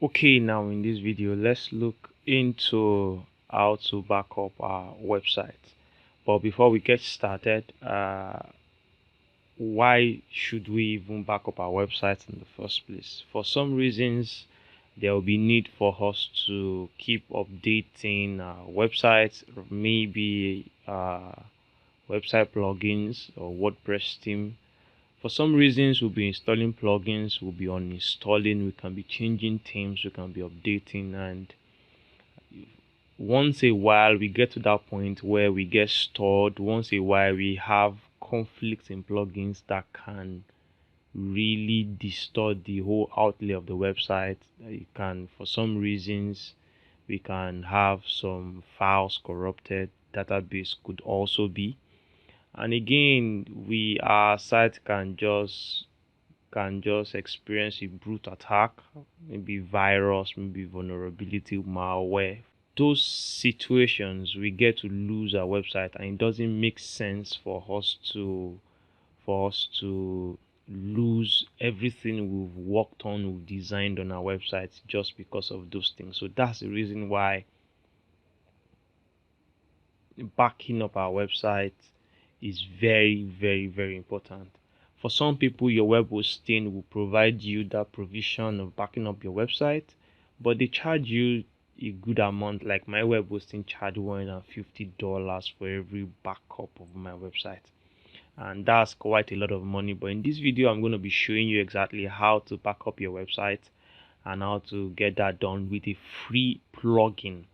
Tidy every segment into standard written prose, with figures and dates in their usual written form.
Okay, now in this video, let's look into how to back up our website. But before we get started, why should we even back up our website in the first place? For some reasons, there will be need for us to keep updating our websites, or maybe website plugins or WordPress theme. For some reasons, we'll be installing plugins, we'll be uninstalling, we can be changing themes, we can be updating, and once a while we get to that point where we get stored. Once a while we have conflicts in plugins that can really distort the whole outlay of the website. It can, for some reasons, we can have some files corrupted, database could also be. And again, our site can just experience a brute attack, maybe virus, maybe vulnerability, malware. Those situations, we get to lose our website, and it doesn't make sense for us to lose everything we've worked on, we've designed on our website just because of those things. So that's the reason why backing up our website is very, very, very important. For some people, your web hosting will provide you that provision of backing up your website, but they charge you a good amount. Like my web hosting charge $150 for every backup of my website, and that's quite a lot of money. But in this video, I'm going to be showing you exactly how to back up your website and how to get that done with a free plugin.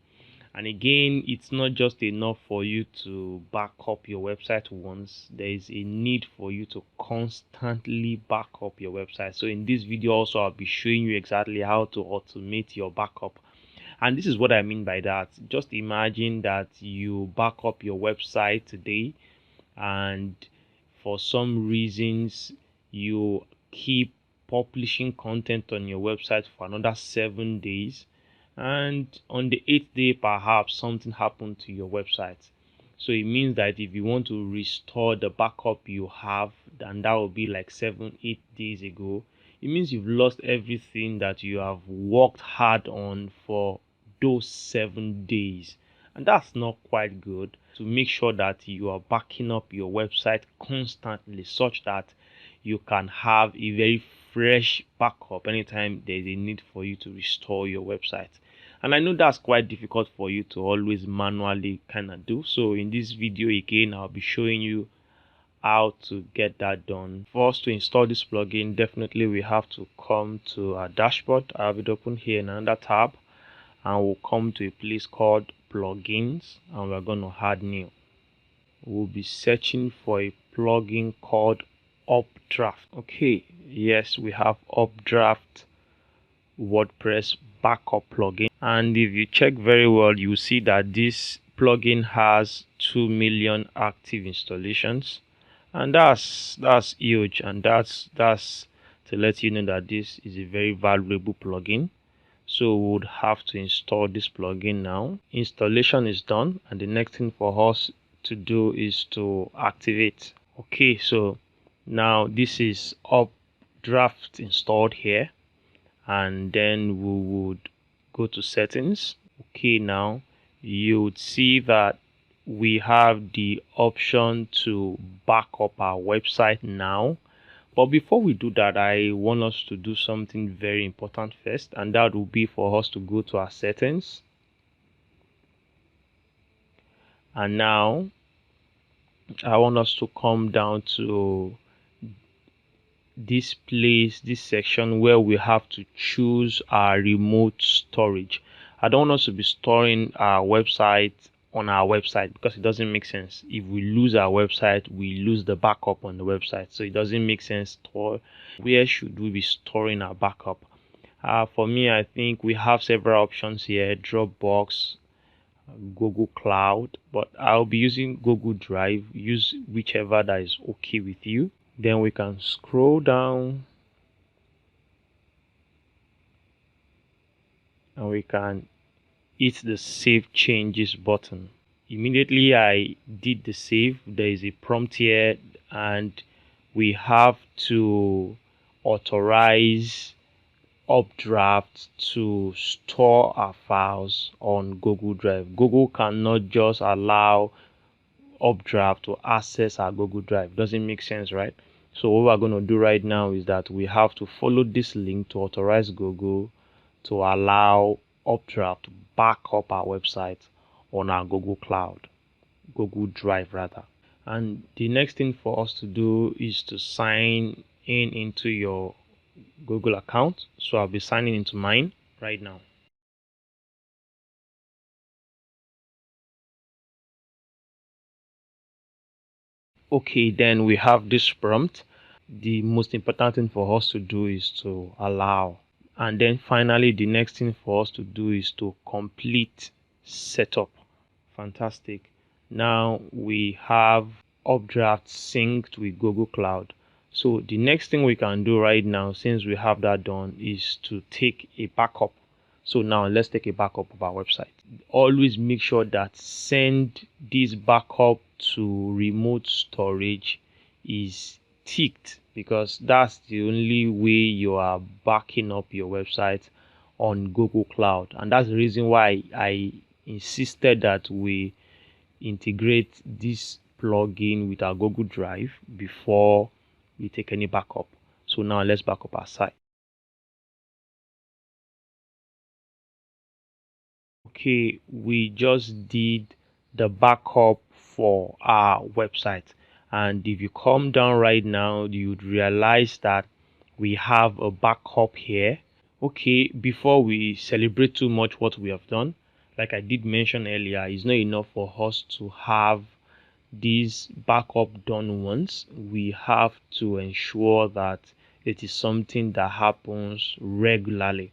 And again, it's not just enough for you to back up your website once. There is a need for you to constantly back up your website. So in this video also, I'll be showing you exactly how to automate your backup. And this is what I mean by that. Just imagine that you back up your website today, and for some reasons you keep publishing content on your website for another 7 days, and on the 8th day perhaps something happened to your website. So it means that if you want to restore the backup you have, and that will be like 7-8 days ago, it means you've lost everything that you have worked hard on for those 7 days, and that's not quite good. To make sure that you are backing up your website constantly such that you can have a very fresh backup anytime there's a need for you to restore your website. And I know that's quite difficult for you to always manually kind of do. So in this video again, I'll be showing you how to get that done. For us to install this plugin, definitely we have to come to our dashboard. I have it open here in another tab, and we'll come to a place called plugins, and we're going to add new. We'll be searching for a plugin called Updraft. Okay, yes, we have Updraft WordPress backup plugin, and if you check very well, you see that this plugin has 2 million active installations, and that's huge, and that's to let you know that this is a very valuable plugin. So we would have to install this plugin now. Installation is done, and the next thing for us to do is to activate. Okay, so now this is Updraft installed here, and then we would go to settings. Okay, now you would see that we have the option to back up our website now. But before we do that, I want us to do something very important first, and that will be for us to go to our settings. And now I want us to come down to this place, this section where we have to choose our remote storage. I don't want us to be storing our website on our website, because it doesn't make sense. If we lose our website, we lose the backup on the website, so it doesn't make sense. Where should we be storing our backup? For me, I think we have several options here: Dropbox, Google Cloud, but I'll be using Google Drive. Use whichever that is okay with you. Then we can scroll down, and we can hit the save changes button. Immediately I did the save, there is a prompt here, and we have to authorize Updraft to store our files on Google Drive. Google cannot just allow Updraft to access our Google Drive. Doesn't make sense, right? So what we're going to do right now is that we have to follow this link to authorize Google to allow Updraft to back up our website on our Google Cloud, Google Drive rather. And the next thing for us to do is to sign in into your Google account. So I'll be signing into mine right now. Okay, then we have this prompt. The most important thing for us to do is to allow. And then finally, the next thing for us to do is to complete setup. Fantastic. Now we have Updraft synced with Google Cloud. So the next thing we can do right now, since we have that done, is to take a backup. So now let's take a backup of our website. Always make sure that send this backup to remote storage is ticked, because that's the only way you are backing up your website on Google Cloud. And that's the reason why I insisted that we integrate this plugin with our Google Drive before we take any backup. So now let's back up our site. Okay, we just did the backup for our website, and if you come down right now, you'd realize that we have a backup here. Okay, before we celebrate too much what we have done, like I did mention earlier, it's not enough for us to have this backup done once. We have to ensure that it is something that happens regularly.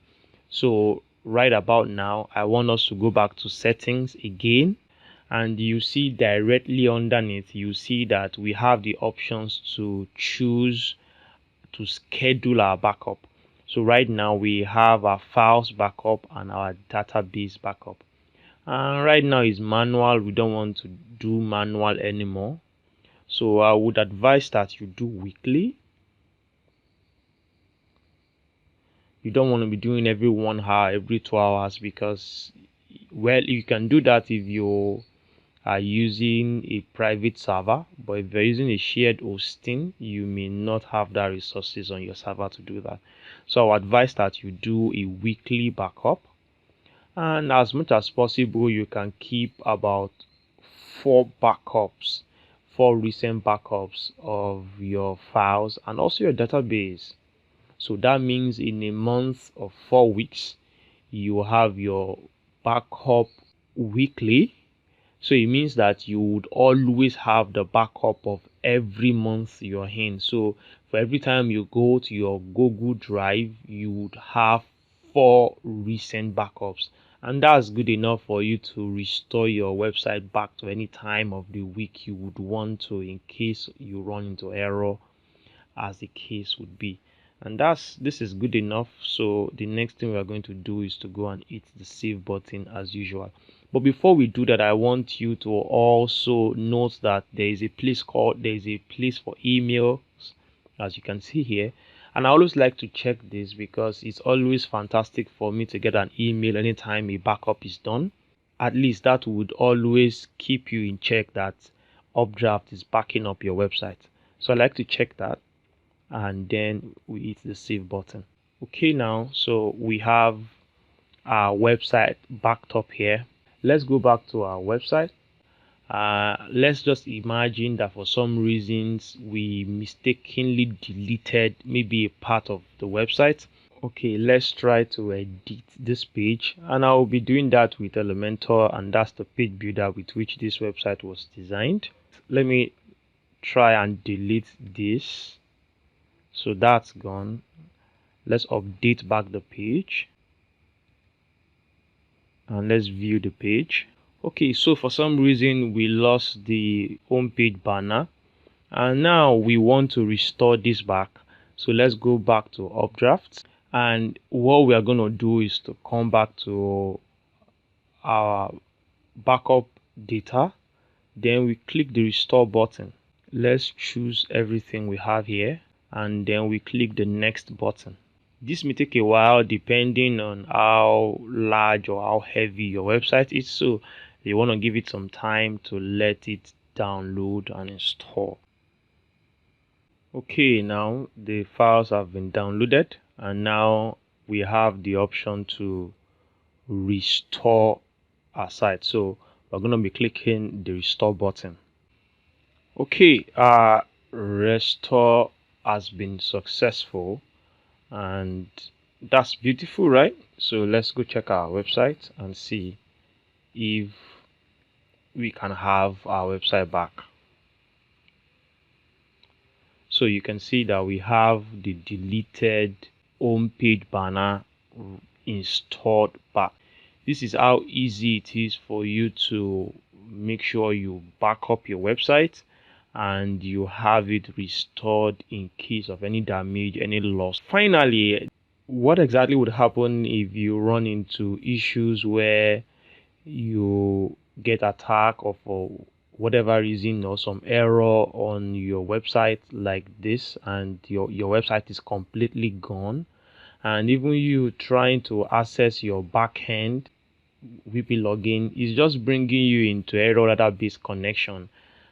So right about now, I want us to go back to settings again, and you see directly underneath, you see that we have the options to choose to schedule our backup. So right now we have our files backup and our database backup. And right now is manual. We don't want to do manual anymore. So I would advise that you do weekly. You don't want to be doing every 1 hour, every 2 hours, because, well, you can do that if you are using a private server, but if you're using a shared hosting, you may not have that resources on your server to do that. So I would advise that you do a weekly backup, and as much as possible you can keep about 4 backups, 4 recent backups of your files and also your database. So that means in a month of 4 weeks, you have your backup weekly. So it means that you would always have the backup of every month you're in. So for every time you go to your Google Drive, you would have 4 recent backups. And that's good enough for you to restore your website back to any time of the week you would want to, in case you run into error, as the case would be. And this is good enough. So the next thing we are going to do is to go and hit the save button as usual. But before we do that, I want you to also note that there is a place for emails, as you can see here. And I always like to check this because it's always fantastic for me to get an email anytime a backup is done. At least that would always keep you in check that Updraft is backing up your website. So I like to check that, and then we hit the save button. Okay, now so we have our website backed up here. Let's go back to our website. Let's just imagine that for some reasons we mistakenly deleted maybe a part of the website. Okay, let's try to edit this page, and I will be doing that with Elementor, and that's the page builder with which this website was designed. Let me try and delete this. So that's gone. Let's update back the page, and let's view the page. Okay, so for some reason we lost the home page banner, and now we want to restore this back. So let's go back to Updraft, and what we are going to do is to come back to our backup data. Then we click the restore button. Let's choose everything we have here, and then we click the next button. This may take a while depending on how large or how heavy your website is, so you want to give it some time to let it download and install. Okay, now the files have been downloaded, and now we have the option to restore our site. So we're going to be clicking the restore button. Okay, our restore has been successful, and that's beautiful, right? So let's go check our website and see if we can have our website back. So you can see that we have the deleted homepage banner installed back. This is how easy it is for you to make sure you back up your website and you have it restored in case of any damage, any loss. Finally, what exactly would happen if you run into issues where you get attacked or for whatever reason or some error on your website like this, and your website is completely gone, and even you trying to access your backend VP login is just bringing you into error database connection,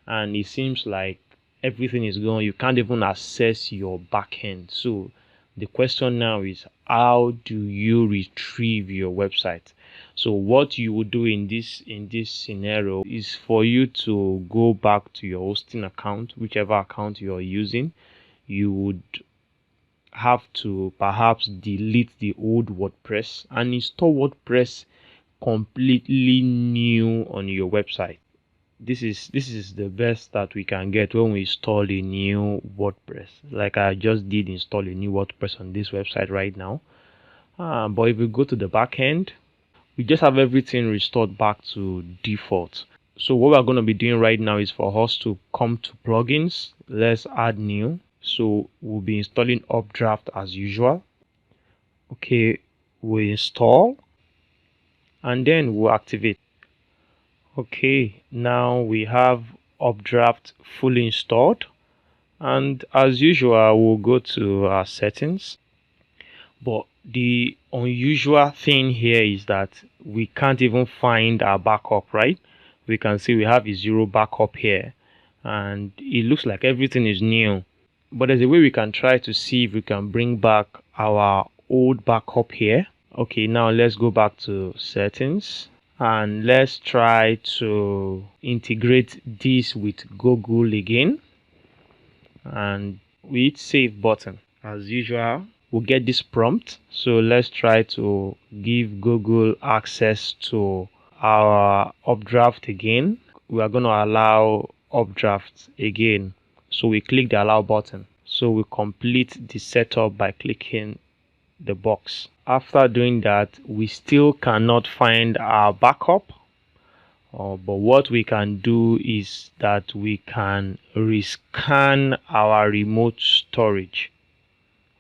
and it seems like everything is gone. You can't even access your backend. So the question now is, how do you retrieve your website? So what you would do in this scenario is for you to go back to your hosting account, whichever account you are using. You would have to perhaps delete the old WordPress and install WordPress completely new on your website. This is the best that we can get when we install a new WordPress. Like I just did install a new WordPress on this website right now. But if we go to the back end, we just have everything restored back to default. So what we're going to be doing right now is for us to come to plugins. Let's add new. So we'll be installing Updraft as usual. Okay, we install and then we'll activate. Okay, now we have Updraft fully installed, and as usual we'll go to our settings. But the unusual thing here is that we can't even find our backup, right? We can see we have a 0 backup here, and it looks like everything is new. But there's a way we can try to see if we can bring back our old backup here. Okay, now let's go back to settings and let's try to integrate this with Google again, and we hit save button. As usual, we'll get this prompt. So let's try to give Google access to our Updraft again. We are going to allow Updraft again. So we click the allow button. So we complete the setup by clicking the box. After doing that, we still cannot find our backup. But what we can do is that we can rescan our remote storage.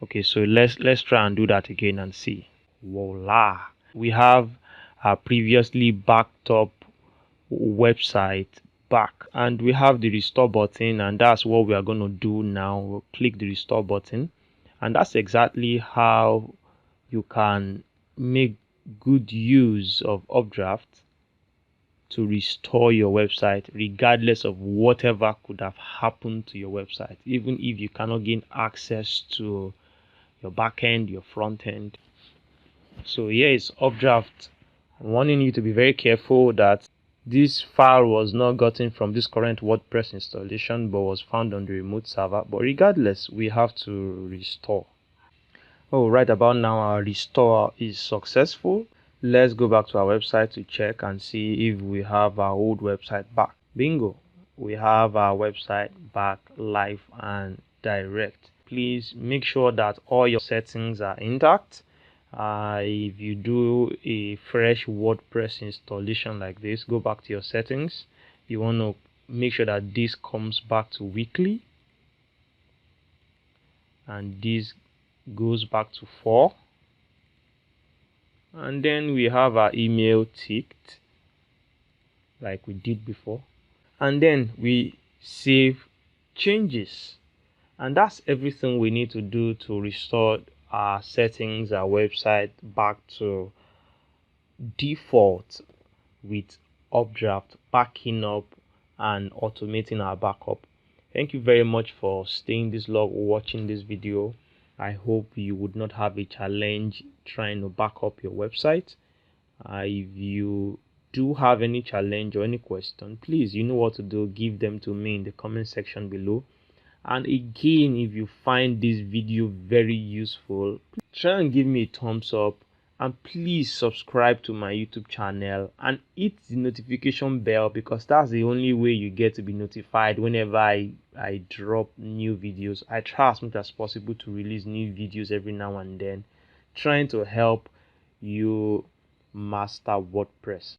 Okay, so let's try and do that again and see. Voila! We have our previously backed up website back, and we have the restore button, and that's what we are going to do now. We'll click the restore button, and that's exactly how you can make good use of Updraft to restore your website regardless of whatever could have happened to your website, even if you cannot gain access to your backend, your front end. So here is Updraft. I'm warning you to be very careful that this file was not gotten from this current WordPress installation but was found on the remote server. But regardless, we have to restore. Oh, right about now our restore is successful. Let's go back to our website to check and see if we have our old website back. Bingo, we have our website back live and direct. Please make sure that all your settings are intact. If you do a fresh WordPress installation like this, go back to your settings. You want to make sure that this comes back to weekly, and this goes back to 4, and then we have our email ticked like we did before, and then we save changes. And that's everything we need to do to restore our settings, our website back to default with Updraft backing up and automating our backup. Thank you very much for staying this long watching this video. I hope you would not have a challenge trying to back up your website. If you do have any challenge or any question, please, you know what to do. Give them to me in the comment section below. And again, if you find this video very useful, try and give me a thumbs up, and please subscribe to my YouTube channel and hit the notification bell, because that's the only way you get to be notified whenever I drop new videos. I try as much as possible to release new videos every now and then, trying to help you master WordPress.